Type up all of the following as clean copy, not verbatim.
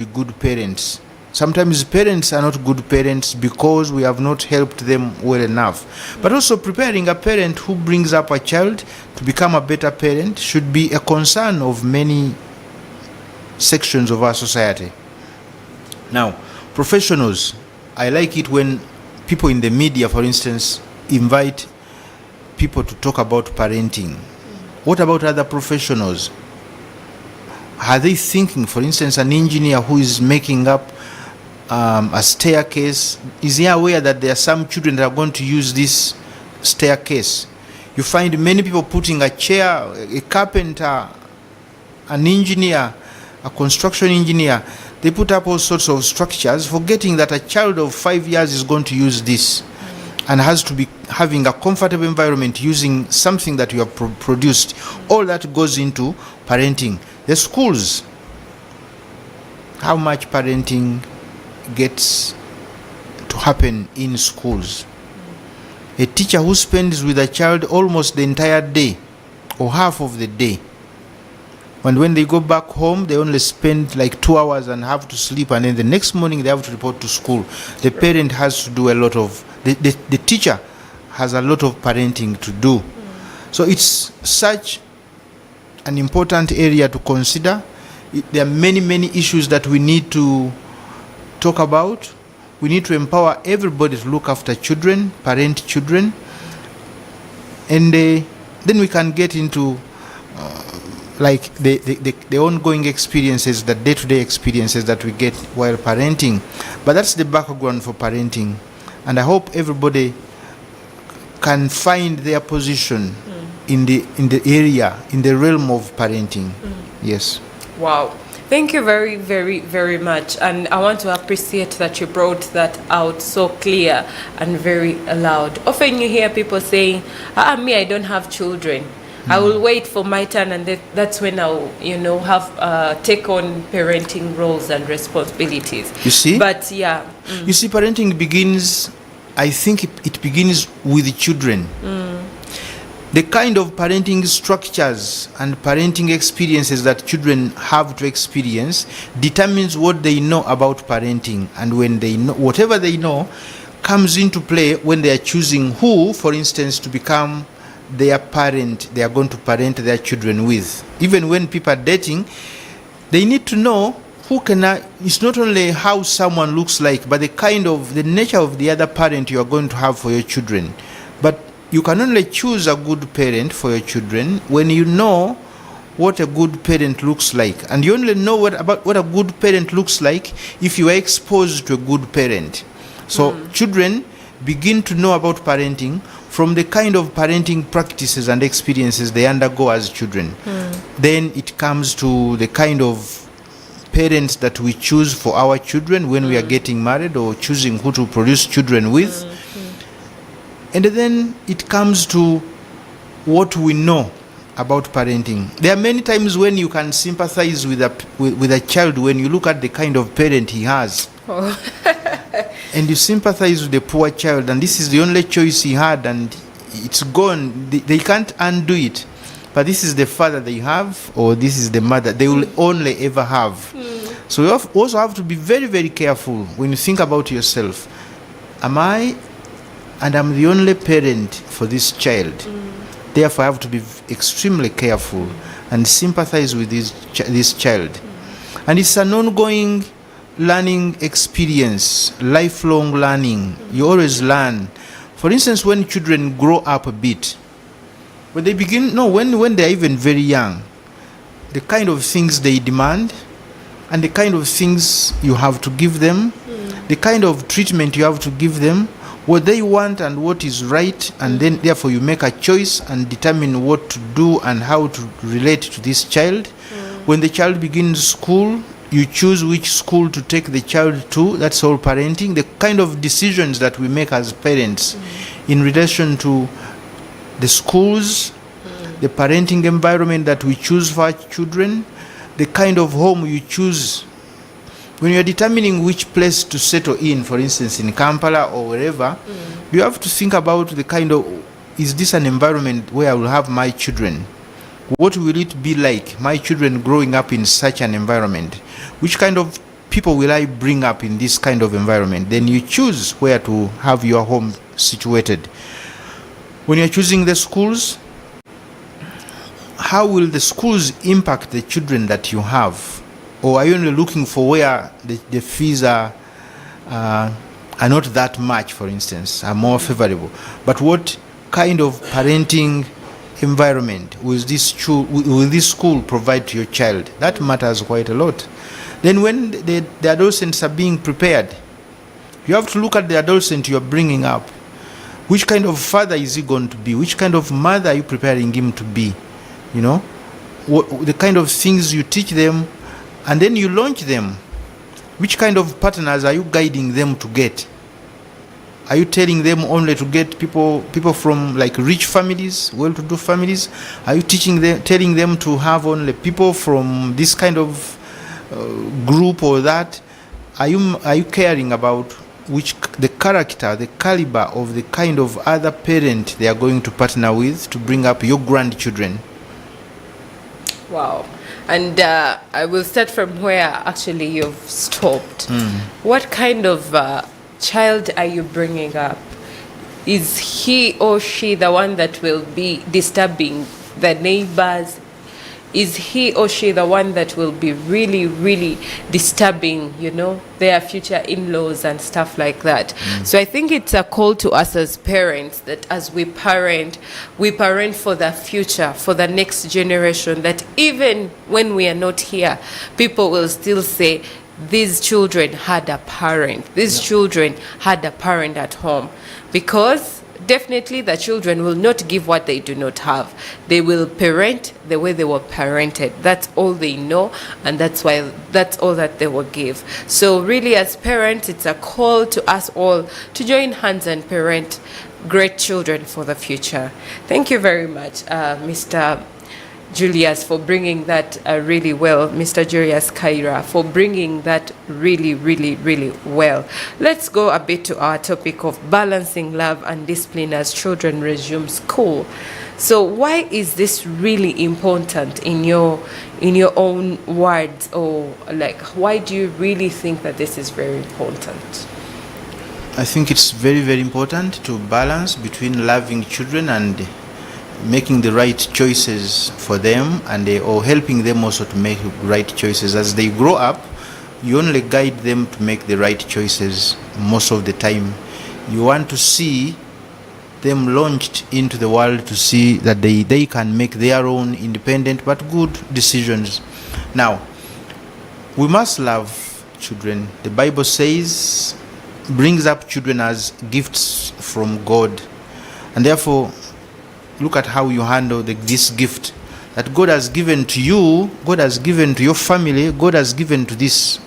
be good parents. Sometimes parents are not good parents because we have not helped them well enough. But also preparing a parent who brings up a child to become a better parent should be a concern of many sections of our society. Now, professionals, I like it when people in the media, for instance, invite people to talk about parenting. What about other professionals? Are they thinking, for instance, an engineer who is making up a staircase, is he aware that there are some children that are going to use this staircase? You find many people putting a chair, a carpenter, an engineer, a construction engineer, they put up all sorts of structures, forgetting that a child of 5 years is going to use this and has to be having a comfortable environment using something that you have produced. All that goes into parenting. The schools, how much parenting gets to happen in schools? A teacher who spends with a child almost the entire day or half of the day, and when they go back home they only spend like 2 hours and have to sleep, and then the next morning they have to report to school. The parent has to do a lot of, the teacher has a lot of parenting to do. So it's such an important area to consider. There are many issues that we need to talk about. We need to empower everybody to look after children, parent children, and then we can get into like the ongoing experiences, the day-to-day experiences that we get while parenting. But that's the background for parenting, and I hope everybody can find their position in the area, in the realm of parenting. Yes. Wow. Thank you very much. And I want to appreciate that you brought that out so clear and very loud. Often you hear people saying, me, I don't have children. I will wait for my turn, and that's when I'll, have take on parenting roles and responsibilities. You see? But yeah. You see, parenting begins, I think it begins with the children. The kind of parenting structures and parenting experiences that children have to experience determines what they know about parenting, and when they know, whatever they know comes into play when they are choosing who, for instance, to become their parent they are going to parent their children with. Even when people are dating, they need to know who can. It's not only how someone looks like, but the nature of the other parent you are going to have for your children. But you can only choose a good parent for your children when you know what a good parent looks like. And you only know what a good parent looks like if you are exposed to a good parent. So children begin to know about parenting from the kind of parenting practices and experiences they undergo as children. Then it comes to the kind of parents that we choose for our children when we are getting married or choosing who to produce children with. And then it comes to what we know about parenting. There are many times when you can sympathize with a child when you look at the kind of parent he has. And you sympathize with the poor child, and this is the only choice he had, and it's gone. They can't undo it. But this is the father they have, or this is the mother they will only ever have. So you also have to be very careful when you think about yourself. I'm the only parent for this child. Therefore, I have to be extremely careful and sympathize with this child. And it's an ongoing learning experience, lifelong learning. You always learn. For instance, when children grow up a bit, when they're even very young, the kind of things they demand and the kind of things you have to give them, the kind of treatment you have to give them, what they want and what is right, and then therefore you make a choice and determine what to do and how to relate to this child. When the child begins school, you choose which school to take the child to. That's all parenting. The kind of decisions that we make as parents in relation to the schools, the parenting environment that we choose for our children, the kind of home you choose. When you're determining which place to settle in, for instance, in Kampala or wherever, you have to think about the kind of, is this an environment where I will have my children? What will it be like, my children growing up in such an environment? Which kind of people will I bring up in this kind of environment? Then you choose where to have your home situated. When you're choosing the schools, how will the schools impact the children that you have? Or are you only looking for where the fees are not that much, for instance, are more favorable? But what kind of parenting environment will this school provide to your child? That matters quite a lot. Then when the adolescents are being prepared, you have to look at the adolescent you're bringing up. Which kind of father is he going to be? Which kind of mother are you preparing him to be? You know, the kind of things you teach them, and then you launch them. Which kind of partners are you guiding them to get? Are you telling them only to get people from like rich families, well-to-do families? Are you telling them to have only people from this kind of group or that? Are you caring about the character, the caliber of the kind of other parent they are going to partner with to bring up your grandchildren? Wow. And I will start from where actually you've stopped. What kind of child are you bringing up? Is he or she the one that will be disturbing the neighbors? Is he or she the one that will be really, really disturbing, their future in-laws and stuff like that? So I think it's a call to us as parents that as we parent for the future, for the next generation, that even when we are not here, people will still say, these children had a parent. These children had a parent at home. Because definitely the children will not give what they do not have. They will parent the way they were parented. That's all they know, and that's all that they will give. So really, as parents, it's a call to us all to join hands and parent great children for the future. Thank you very much, Mr. Julius, for bringing that really well. Mr. Julius Kayiira, for bringing that really, really, really well. Let's go a bit to our topic of balancing love and discipline as children resume school. So why is this really important in your own words, or like why do you really think that this is very important? I think it's very, very important to balance between loving children and making the right choices for them, and or helping them also to make right choices. As they grow up, you only guide them to make the right choices most of the time. You want to see them launched into the world to see that they can make their own independent but good decisions. Now, we must love children. The Bible says, brings up children as gifts from God, and therefore look at how you handle this gift that God has given to you, God has given to your family, God has given to this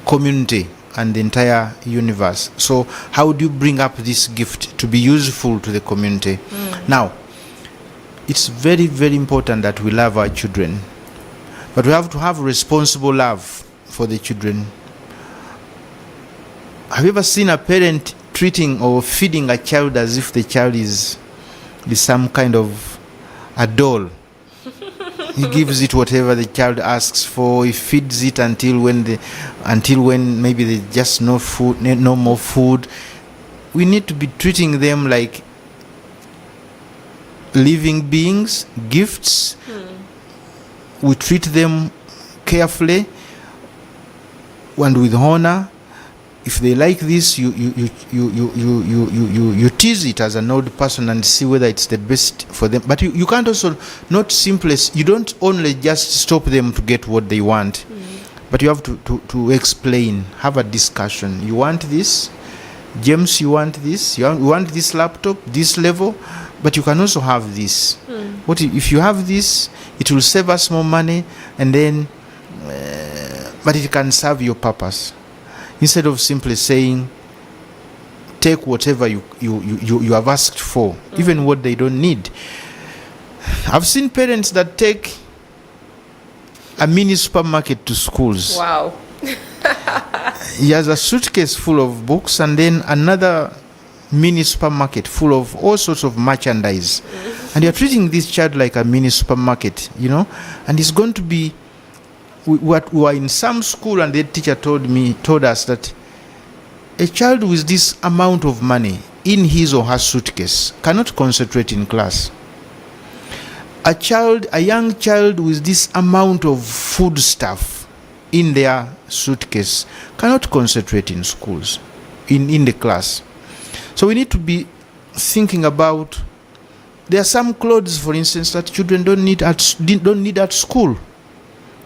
community and the entire universe. So how do you bring up this gift to be useful to the community? Now, it's very, very important that we love our children, but we have to have responsible love for the children. Have you ever seen a parent treating or feeding a child as if the child is some kind of a doll? He gives it whatever the child asks for. He feeds it until when maybe there's just no more food. We need to be treating them like living beings, gifts. We treat them carefully and with honor. If they like this, you tease it as an old person and see whether it's the best for them. But you can't also you don't only just stop them to get what they want, but you have to explain, have a discussion. You want this, James? You want this? You want this laptop, this level? But you can also have this. What if you have this? It will save us more money, and then, but it can serve your purpose. Instead of simply saying, take whatever you have asked for, even what they don't need. I've seen parents that take a mini supermarket to schools. Wow. He has a suitcase full of books and then another mini supermarket full of all sorts of merchandise. And you're treating this child like a mini supermarket, and he's going to be we were in some school, and the teacher told us that a child with this amount of money in his or her suitcase cannot concentrate in class. A young child with this amount of food stuff in their suitcase cannot concentrate in schools, in the class. So we need to be thinking about, there are some clothes, for instance, that children don't need at school,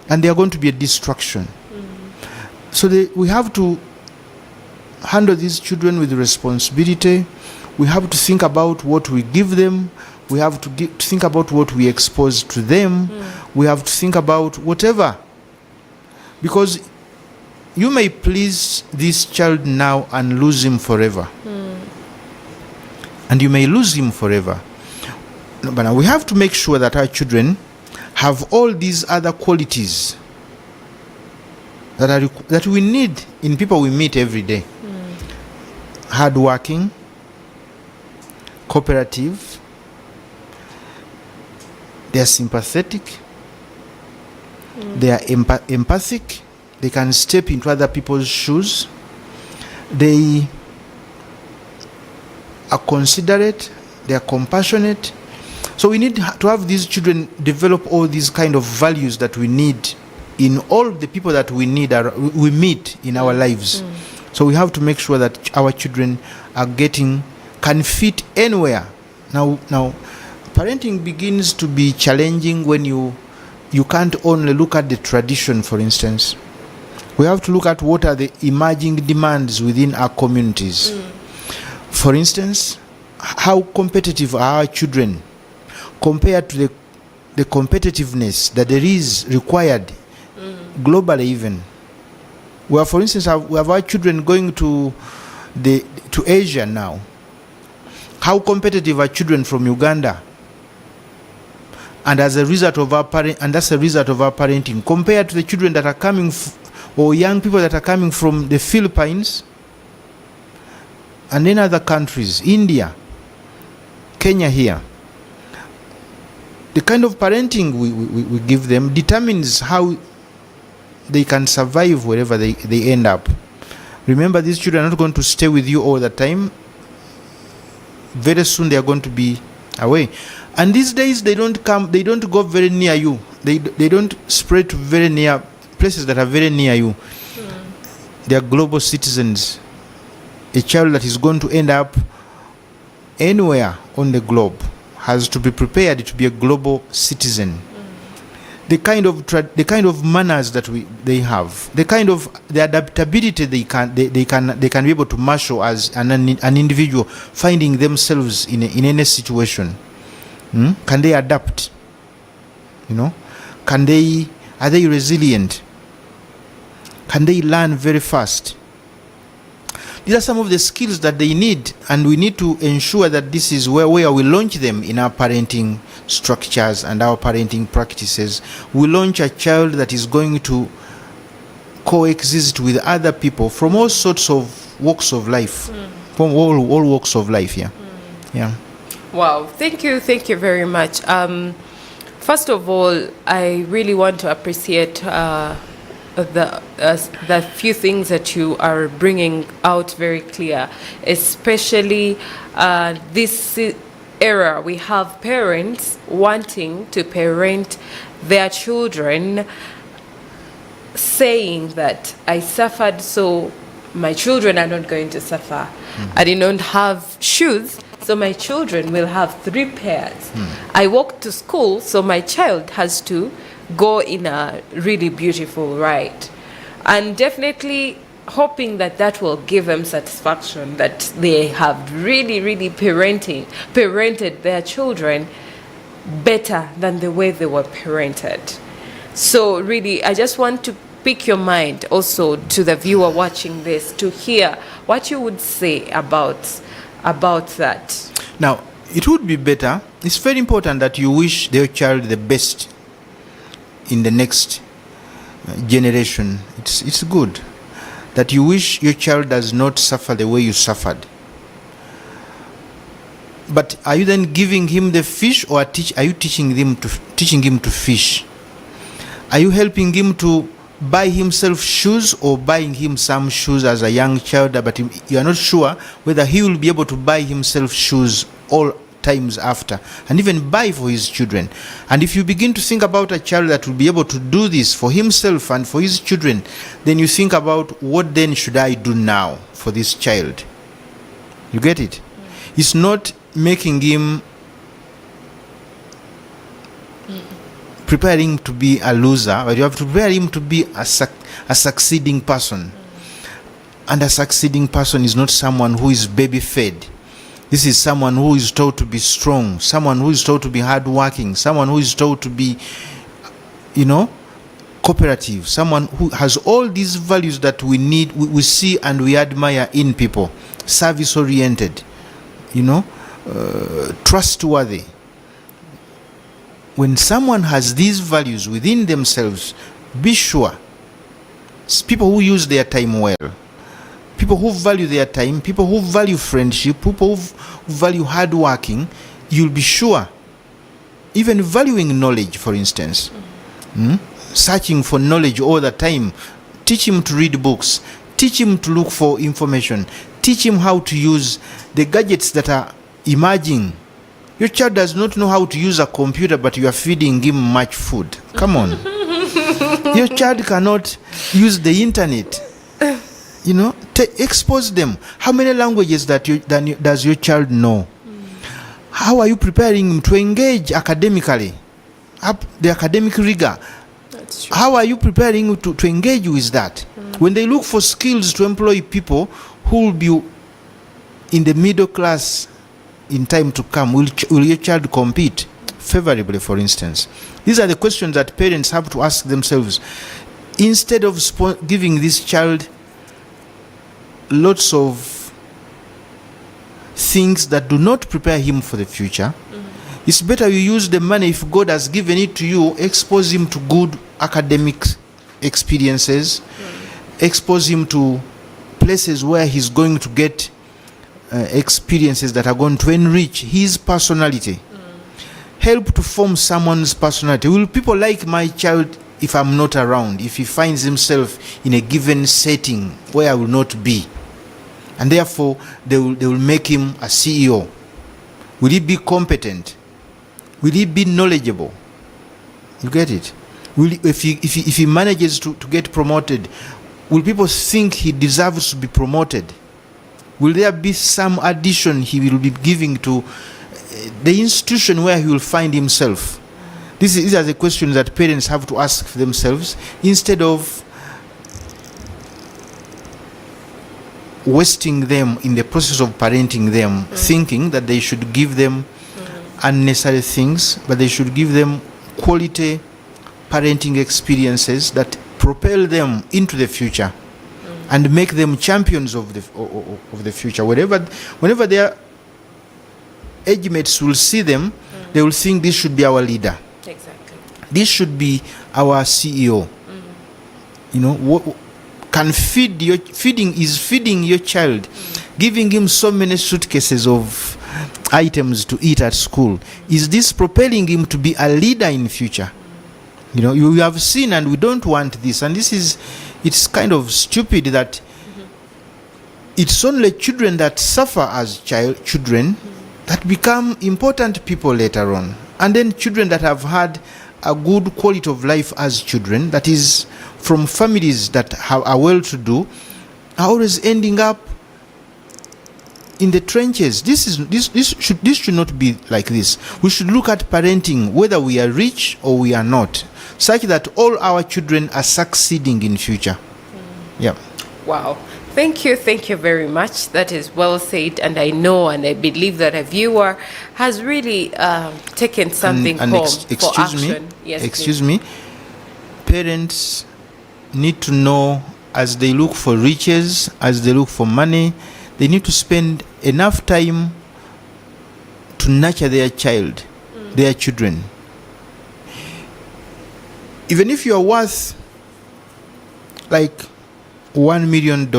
and they are going to be a distraction. So we have to handle these children with responsibility. We have to think about what we give them. We have to think about what we expose to them. We have to think about whatever. Because you may please this child now and lose him forever. And you may lose him forever. But now we have to make sure that our children have all these other qualities that we need in people we meet every day. Hardworking, cooperative, they are sympathetic, they are empathic, they can step into other people's shoes, they are considerate, they are compassionate. So we need to have these children develop all these kind of values that we need in all the people that we meet in our lives. So we have to make sure that our children can fit anywhere. Now parenting begins to be challenging when you can't only look at the tradition, for instance. We have to look at what are the emerging demands within our communities. For instance, how competitive are our children compared to the competitiveness that there is required globally even. Where, for instance, we have our children going to Asia now. How competitive are children from Uganda? And as a result of our parenting, compared to the children that are coming or young people that are coming from the Philippines and in other countries, India, Kenya here. The kind of parenting we give them determines how they can survive wherever they end up. Remember, these children are not going to stay with you all the time. Very soon they are going to be away. And these days they don't go very near you. They don't spread to very near places that are very near you. They are global citizens. A child that is going to end up anywhere on the globe has to be prepared to be a global citizen. The kind of manners that they have, the adaptability they can be able to marshal as an individual, finding themselves in any situation. Can they adapt? Are they resilient? Can they learn very fast? These are some of the skills that they need, and we need to ensure that this is where we launch them in our parenting structures and our parenting practices. We launch a child that is going to coexist with other people from all sorts of walks of life, from all walks of life. Yeah. Wow, thank you very much. First of all, I really want to appreciate the few things that you are bringing out very clear, especially this era. We have parents wanting to parent their children, saying that I suffered, so my children are not going to suffer. I did not have shoes, so my children will have 3 pairs. I walk to school, so my child has to go in a really beautiful ride. And definitely hoping that will give them satisfaction, that they have really parented their children better than the way they were parented. So really, I just want to pick your mind also to the viewer watching this, to hear what you would say about that. Now, it would be better, it's very important that you wish their child the best in the next generation. It's good that you wish your child does not suffer the way you suffered. But are you then giving him the fish, or are you teaching him to fish? Are you helping him to buy himself shoes, or buying him some shoes as a young child, but you are not sure whether he will be able to buy himself shoes all times after, and even buy for his children? And if you begin to think about a child that will be able to do this for himself and for his children, then you think about, what then should I do now for this child? You get it? It's not making him, preparing him to be a loser, but you have to prepare him to be a succeeding person. And a succeeding person is not someone who is baby fed. This is someone who is taught to be strong, someone who is taught to be hardworking, someone who is taught to be, cooperative, someone who has all these values that we need, we see and we admire in people. Service oriented, trustworthy. When someone has these values within themselves, be sure, it's people who use their time well, people who value their time, people who value friendship, people who value hard working, you'll be sure, even valuing knowledge, for instance, searching for knowledge all the time. Teach him to read books, teach him to look for information, teach him how to use the gadgets that are emerging. Your child does not know how to use a computer, but you are feeding him much food. Come on. Your child cannot use the internet. Expose them. How many languages does your child know? How are you preparing him to engage academically? The academic rigor. That's true. How are you preparing him to engage with that? When they look for skills to employ people who will be in the middle class in time to come, will your child compete favorably, for instance? These are the questions that parents have to ask themselves. Instead of giving this child lots of things that do not prepare him for the future, it's better you use the money, if God has given it to you, expose him to good academic experiences, expose him to places where he's going to get experiences that are going to enrich his personality. Help to form someone's personality. Will people like my child if I'm not around, if he finds himself in a given setting where I will not be? And therefore, they will make him a CEO. Will he be competent? Will he be knowledgeable? You get it? If he manages to get promoted, will people think he deserves to be promoted? Will there be some addition he will be giving to the institution where he will find himself? These are the questions that parents have to ask themselves, instead of wasting them in the process of parenting them, thinking that they should give them unnecessary things, but they should give them quality parenting experiences that propel them into the future and make them champions of the future. Whenever their age mates will see them, they will think, this should be our leader. Exactly. This should be our CEO. Can feeding your child, giving him so many suitcases of items to eat at school, is this propelling him to be a leader in future? You have seen, and we don't want this, and it's kind of stupid that it's only children that suffer as children that become important people later on, and then children that have had a good quality of life as children, that is from families that are well to do, are always ending up in the trenches. This should not be like this. We should look at parenting, whether we are rich or we are not, such that all our children are succeeding in future. Yeah. Wow. Thank you very much. That is well said, and I know and I believe that a viewer has really taken something home for action. Yes, excuse me. Parents need to know, as they look for riches, as they look for money, they need to spend enough time to nurture their child, their children. Even if you are worth like $1 million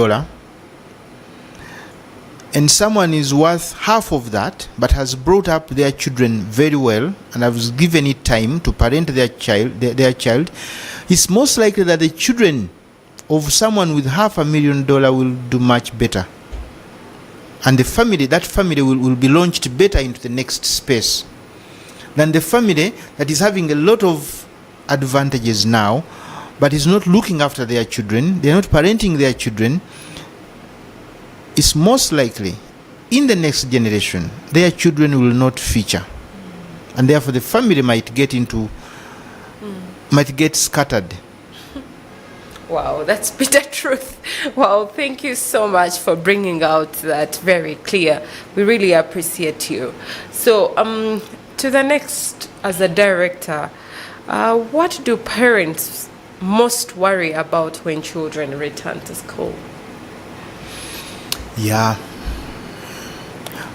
and someone is worth half of that but has brought up their children very well and has given it time to parent their child, it's most likely that the children of someone with $500,000 will do much better. And that family will be launched better into the next space than the family that is having a lot of advantages now, but is not looking after their children, they're not parenting their children. It's most likely in the next generation, their children will not feature. And therefore the family might get scattered. Wow, that's bitter truth. Wow, thank you so much for bringing out that very clear. We really appreciate you. So, to the next, as a director, what do parents most worry about when children return to school? Yeah.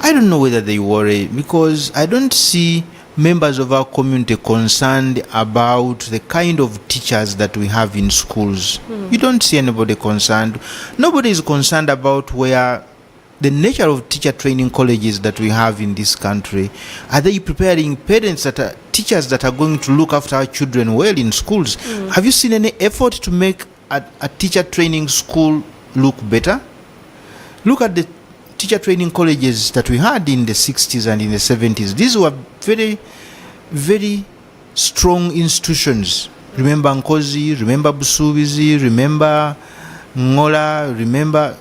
I don't know whether they worry, because I don't see members of our community concerned about the kind of teachers that we have in schools. You don't see anybody concerned. Nobody is concerned about where the nature of teacher training colleges that we have in this country. Are they preparing teachers that are going to look after our children well in schools? Have you seen any effort to make a teacher training school look better? Look at the teacher training colleges that we had in the 60s and in the 70s. These were very, very strong institutions. Remember Nkozi, remember Busubizi, remember Ngola, remember,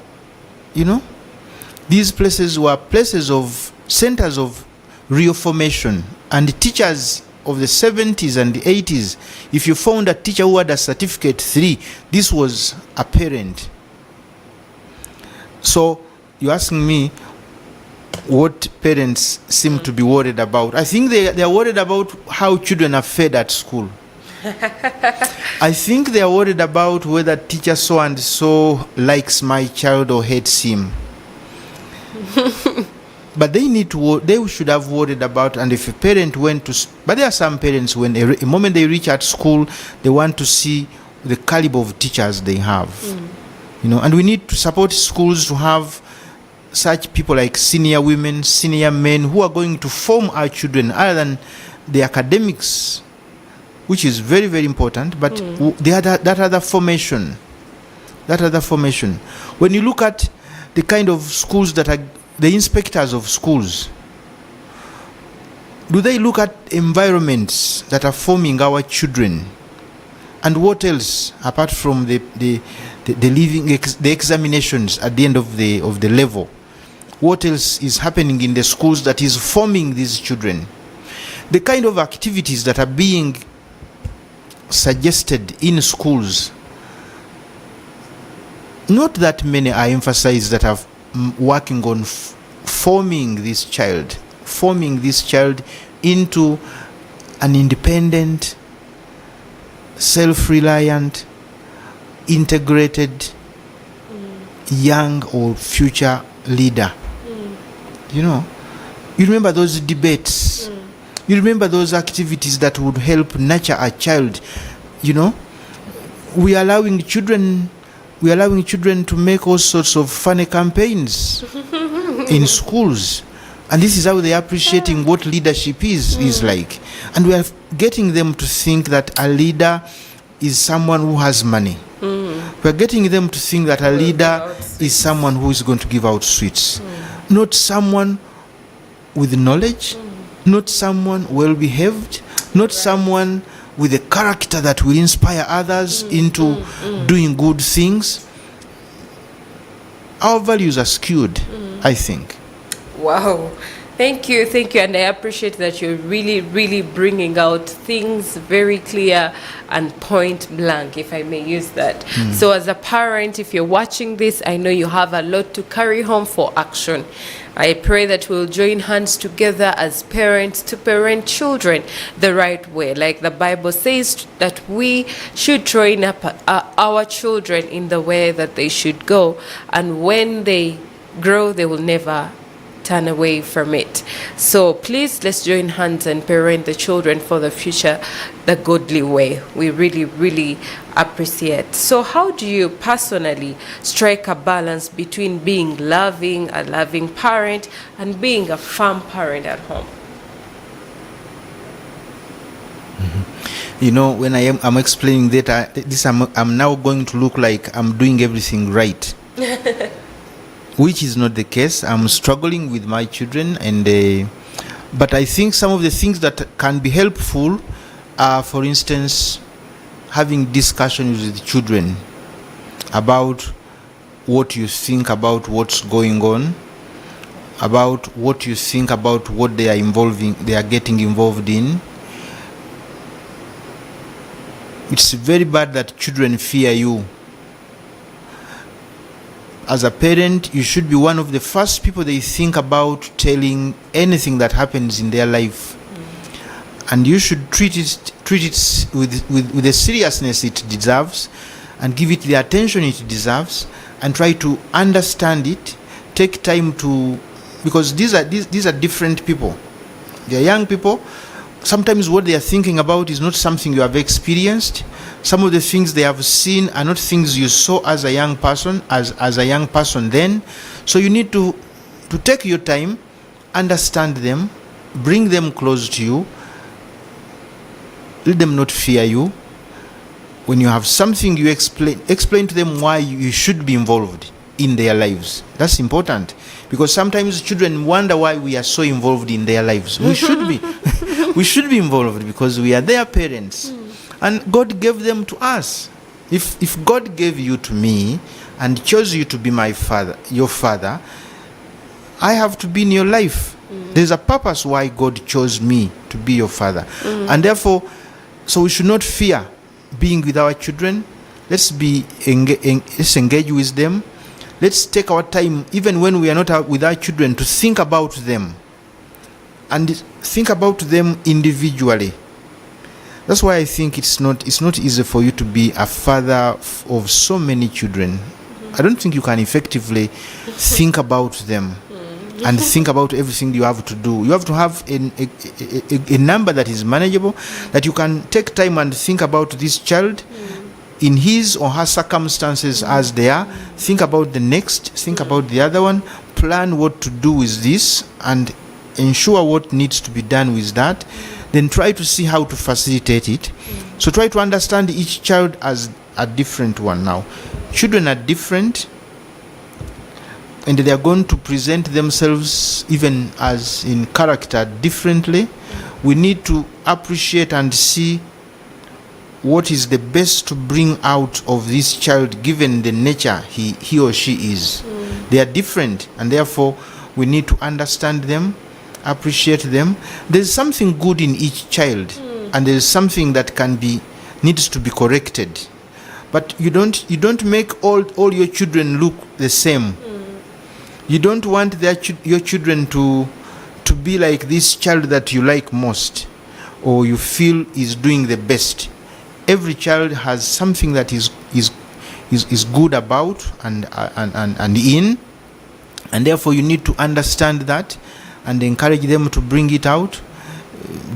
these places were centers of real formation. And the teachers of the 70s and the 80s, if you found a teacher who had a certificate 3, this was apparent. So you're asking me what parents seem to be worried about. I think they are worried about how children are fed at school. I think they are worried about whether teacher so and so likes my child or hates him. But they should have worried about, and if a parent went to, but there are some parents, when a moment they reach at school, they want to see the caliber of teachers they have. And we need to support schools to have such people like senior women, senior men, who are going to form our children other than the academics, which is very, very important, but that other formation. When you look at the kind of schools that are the inspectors of schools, do they look at environments that are forming our children? And what else, apart from the examinations at the end of the level? What else is happening in the schools that is forming these children? The kind of activities that are being suggested in schools, not that many are emphasized that are working on forming this child into an independent, self-reliant, integrated, young or future leader. You remember those debates. You remember those activities that would help nurture a child. We are allowing children to make all sorts of funny campaigns in schools. And this is how they are appreciating what leadership is like. And we are getting them to think that a leader is someone who has money. We are getting them to think that a leader is someone who is going to give out sweets. Not someone with knowledge, not someone well-behaved, not someone with a character that will inspire others into doing good things. Our values are skewed, I think. Wow. Thank you. And I appreciate that you're really, really bringing out things very clear and point blank, if I may use that. So as a parent, if you're watching this, I know you have a lot to carry home for action. I pray that we'll join hands together as parents to parent children the right way. Like the Bible says that we should train up our children in the way that they should go. And when they grow, they will never turn away from it. So please, let's join hands and parent the children for the future the godly way. We really, really appreciate. So how do you personally strike a balance between being a loving parent, and being a firm parent at home? When I'm explaining that, I'm now going to look like I'm doing everything right, which is not the case. I'm struggling with my children, but I think some of the things that can be helpful are, for instance, having discussions with children about what you think about what's going on, about what you think about what they are getting involved in. It's very bad that children fear you. As a parent, you should be one of the first people they think about telling anything that happens in their life. And you should treat it with the seriousness it deserves, and give it the attention it deserves, and try to understand it. Take time to, because these are different people. They are young people. Sometimes what they are thinking about is not something you have experienced. Some of the things they have seen are not things you saw as a young person, as a young person then. So you need to take your time, understand them, bring them close to you, let them not fear you. When you have something, you explain to them why you should be involved in their lives. That's important, because sometimes children wonder why we are so involved in their lives. We should be. We should be involved because we are their parents. And God gave them to us. If God gave you to me and chose you to be your father, I have to be in your life. There's a purpose why God chose me to be your father. And therefore, so we should not fear being with our children. Let's engage with them. Let's take our time, even when we are not out with our children, to think about them. And think about them individually. That's why I think it's not easy for you to be a father of so many children. I don't think you can effectively think about them and think about everything you have to do. You have to have a number that is manageable, that you can take time and think about this child in his or her circumstances as they are. Think about the next, think about the other one, plan what to do with this, and ensure what needs to be done with that. Then try to see how to facilitate it. So try to understand each child as a different one. Now, children are different, and they are going to present themselves even as in character differently. We need to appreciate and see what is the best to bring out of this child given the nature he or she is. They are different, and therefore we need to understand them, appreciate them. There's something good in each child, and there's something that needs to be corrected. But you don't make all your children look the same. You don't want your children to be like this child that you like most, or you feel is doing the best. Every child has something that is good about and in, and therefore you need to understand that and encourage them to bring it out.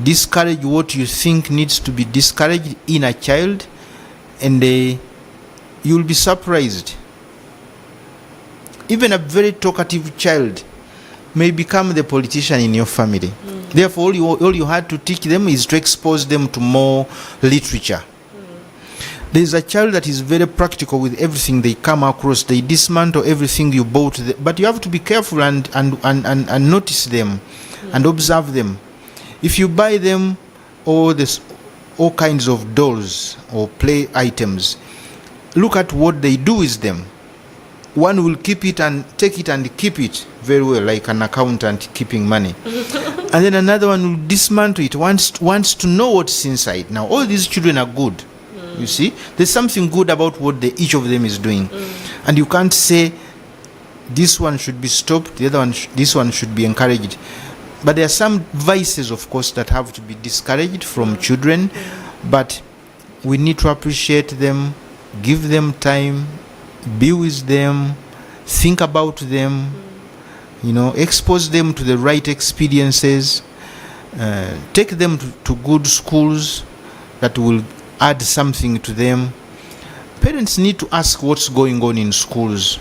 Discourage what you think needs to be discouraged in a child, and you'll be surprised. Even a very talkative child may become the politician in your family. Therefore, all you had to teach them is to expose them to more literature. There is a child that is very practical with everything they come across. They dismantle everything you bought, but you have to be careful and notice them and observe them. If you buy them all kinds of dolls or play items, look at what they do with them. One will keep it and take it and keep it very well, like an accountant keeping money. And then another one will dismantle it, wants to know what's inside. Now, all these children are good. You see, there's something good about what each of them is doing. And you can't say this one should be stopped, the other one, this one should be encouraged. But there are some vices, of course, that have to be discouraged from children. But we need to appreciate them, give them time, be with them, think about them, expose them to the right experiences, take them to good schools that will add something to them. Parents need to ask what's going on in schools.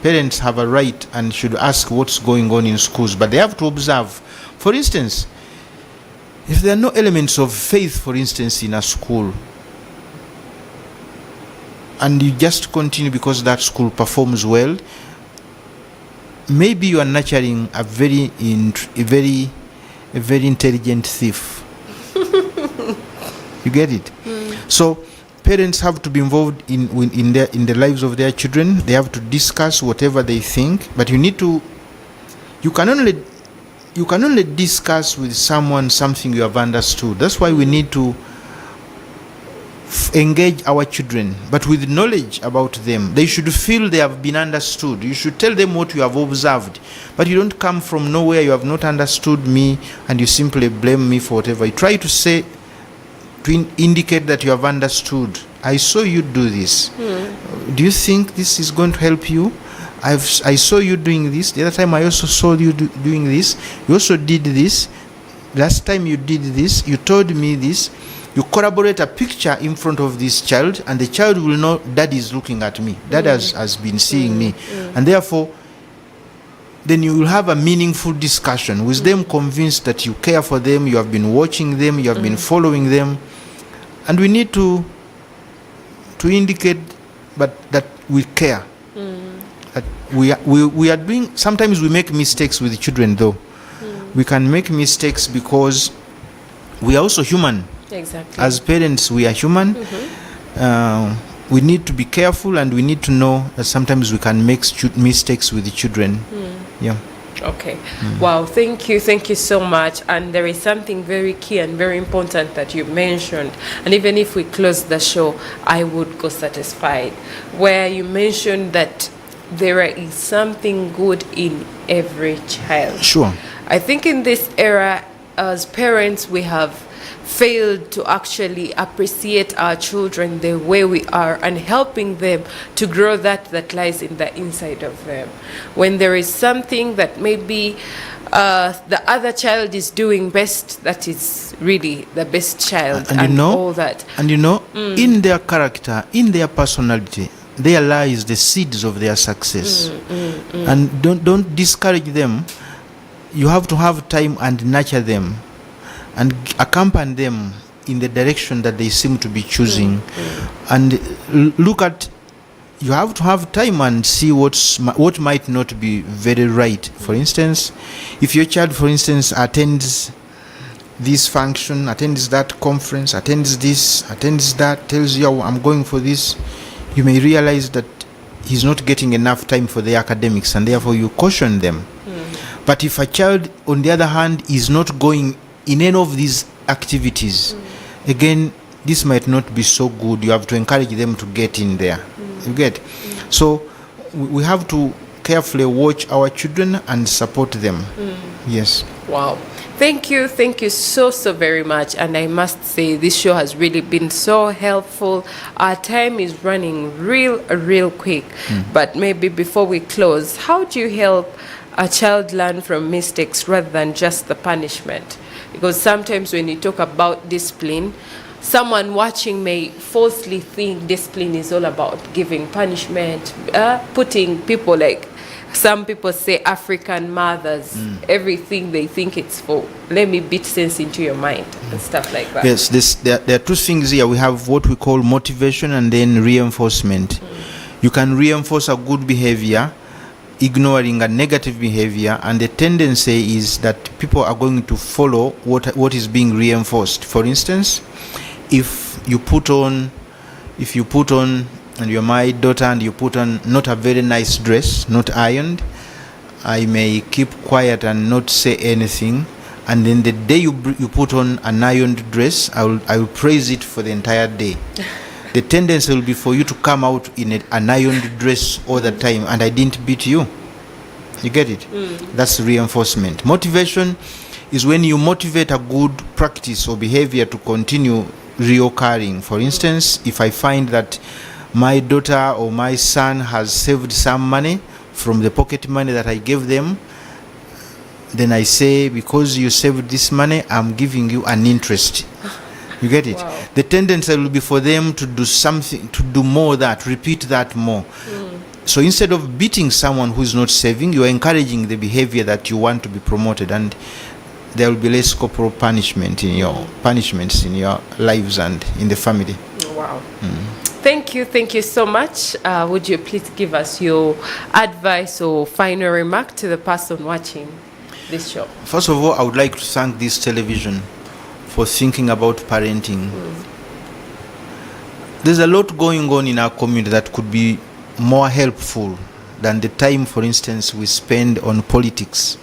Parents have a right and should ask what's going on in schools, but they have to observe. For instance, If there are no elements of faith, for instance, in a school, and you just continue because that school performs well, maybe you are nurturing a very intelligent thief. You get it? So parents have to be involved in the lives of their children. They have to discuss whatever they think, but you can only discuss with someone something you have understood. That's why we need to engage our children, but with knowledge about them. They should feel they have been understood. You should tell them what you have observed, but you don't come from nowhere. You have not understood me and you simply blame me for whatever. You try to say, to indicate that you have understood. I saw you do this. Do you think this is going to help you? I saw you doing this. The other time I also saw you doing this. You also did this. Last time you did this. You told me this. You corroborate a picture in front of this child, and the child will know Dad is looking at me. Dad has been seeing me. And therefore, then you will have a meaningful discussion with them, convinced that you care for them, you have been watching them, you have been following them. And we need to indicate that we care. That we are doing, sometimes we make mistakes with children though. We can make mistakes because we are also human. Exactly. As parents, we are human. We need to be careful, and we need to know that sometimes we can make mistakes with the children. Yeah. Okay. Wow. Thank you so much. And there is something very key and very important that you mentioned. And even if we close the show, I would go satisfied. Where you mentioned that there is something good in every child. Sure. I think in this era, as parents, we have failed to actually appreciate our children the way we are and helping them to grow that lies in the inside of them. When there is something that maybe the other child is doing best, that is really the best child, and all that. And in their character, in their personality, there lies the seeds of their success. And don't discourage them. You have to have time and nurture them and accompany them in the direction that they seem to be choosing. And you have to have time and see what might not be very right. For instance, if your child, for instance, attends this function, attends that conference, attends this, attends that, tells you, I'm going for this, you may realize that he's not getting enough time for the academics, and therefore you caution them. But if a child, on the other hand, is not going in any of these activities, again, this might not be so good. You have to encourage them to get in there. You get? So we have to carefully watch our children and support them. Yes. Wow. Thank you so very much. And I must say, this show has really been so helpful. Our time is running real quick. But maybe before we close, how do you help a child learn from mistakes rather than just the punishment? Because sometimes when you talk about discipline, someone watching may falsely think discipline is all about giving punishment, putting people, like some people say African mothers, everything they think it's for, let me beat sense into your mind and stuff like that. Yes, there are two things here. We have what we call motivation and then reinforcement. You can reinforce a good behavior ignoring a negative behavior, and the tendency is that people are going to follow what is being reinforced. For instance, if you put on and you're my daughter and you put on not a very nice dress, not ironed, I may keep quiet and not say anything, and then the day you put on an ironed dress, I will praise it for the entire day. The tendency will be for you to come out in an ironed dress all the time, and I didn't beat you. You get it? That's reinforcement. Motivation is when you motivate a good practice or behavior to continue reoccurring. For instance, if I find that my daughter or my son has saved some money from the pocket money that I gave them, then I say, because you saved this money, I'm giving you an interest. You get it? Wow. The tendency will be for them to do something, to do more that, repeat that more. So instead of beating someone who is not saving, you are encouraging the behavior that you want to be promoted. And there will be less corporal punishments in your lives and in the family. Wow. Thank you so much. Would you please give us your advice or final remark to the person watching this show? First of all, I would like to thank this television for thinking about parenting. There's a lot going on in our community that could be more helpful than the time, for instance, we spend on politics,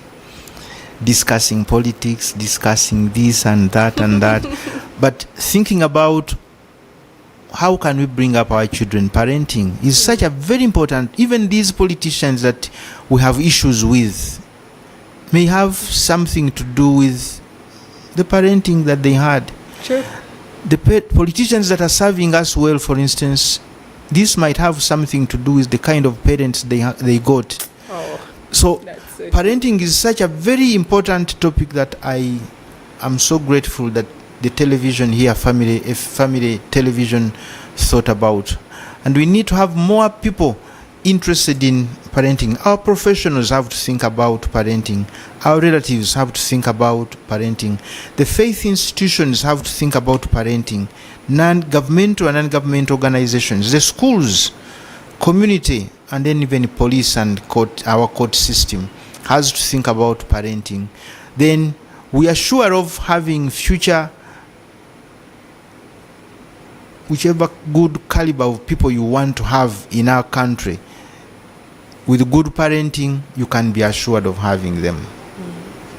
discussing this and that and that. But thinking about how can we bring up our children, parenting is such a very important. Even these politicians that we have issues with may have something to do with the parenting that they had. Sure. The politicians that are serving us well, for instance, this might have something to do with the kind of parents they got. So parenting is such a very important topic that I am so grateful that the television here, family television, thought about. And we need to have more people interested in parenting. Our professionals have to think about parenting. Our relatives have to think about parenting. The faith institutions have to think about parenting. Non-governmental and non-government organizations, the schools, community, and then even police and our court system has to think about parenting. Then we are sure of having future, whichever good caliber of people you want to have in our country. With good parenting, you can be assured of having them.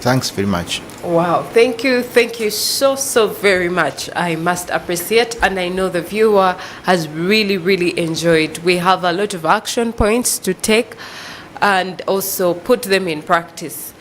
Thanks very much. Wow, thank you so very much. I must appreciate, and I know the viewer has really enjoyed. We have a lot of action points to take and also put them in practice.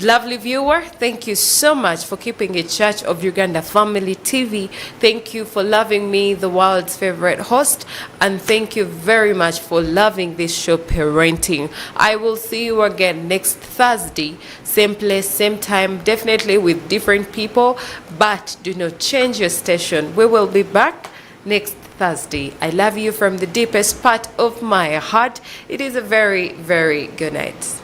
Lovely viewer, thank you so much for keeping it Church of Uganda Family TV. Thank you for loving me, the world's favorite host, and thank you very much for loving this show, Parenting. I will see you again next Thursday, same place, same time, definitely with different people, but do not change your station. We will be back next Thursday. I love you from the deepest part of my heart. It is a very good night.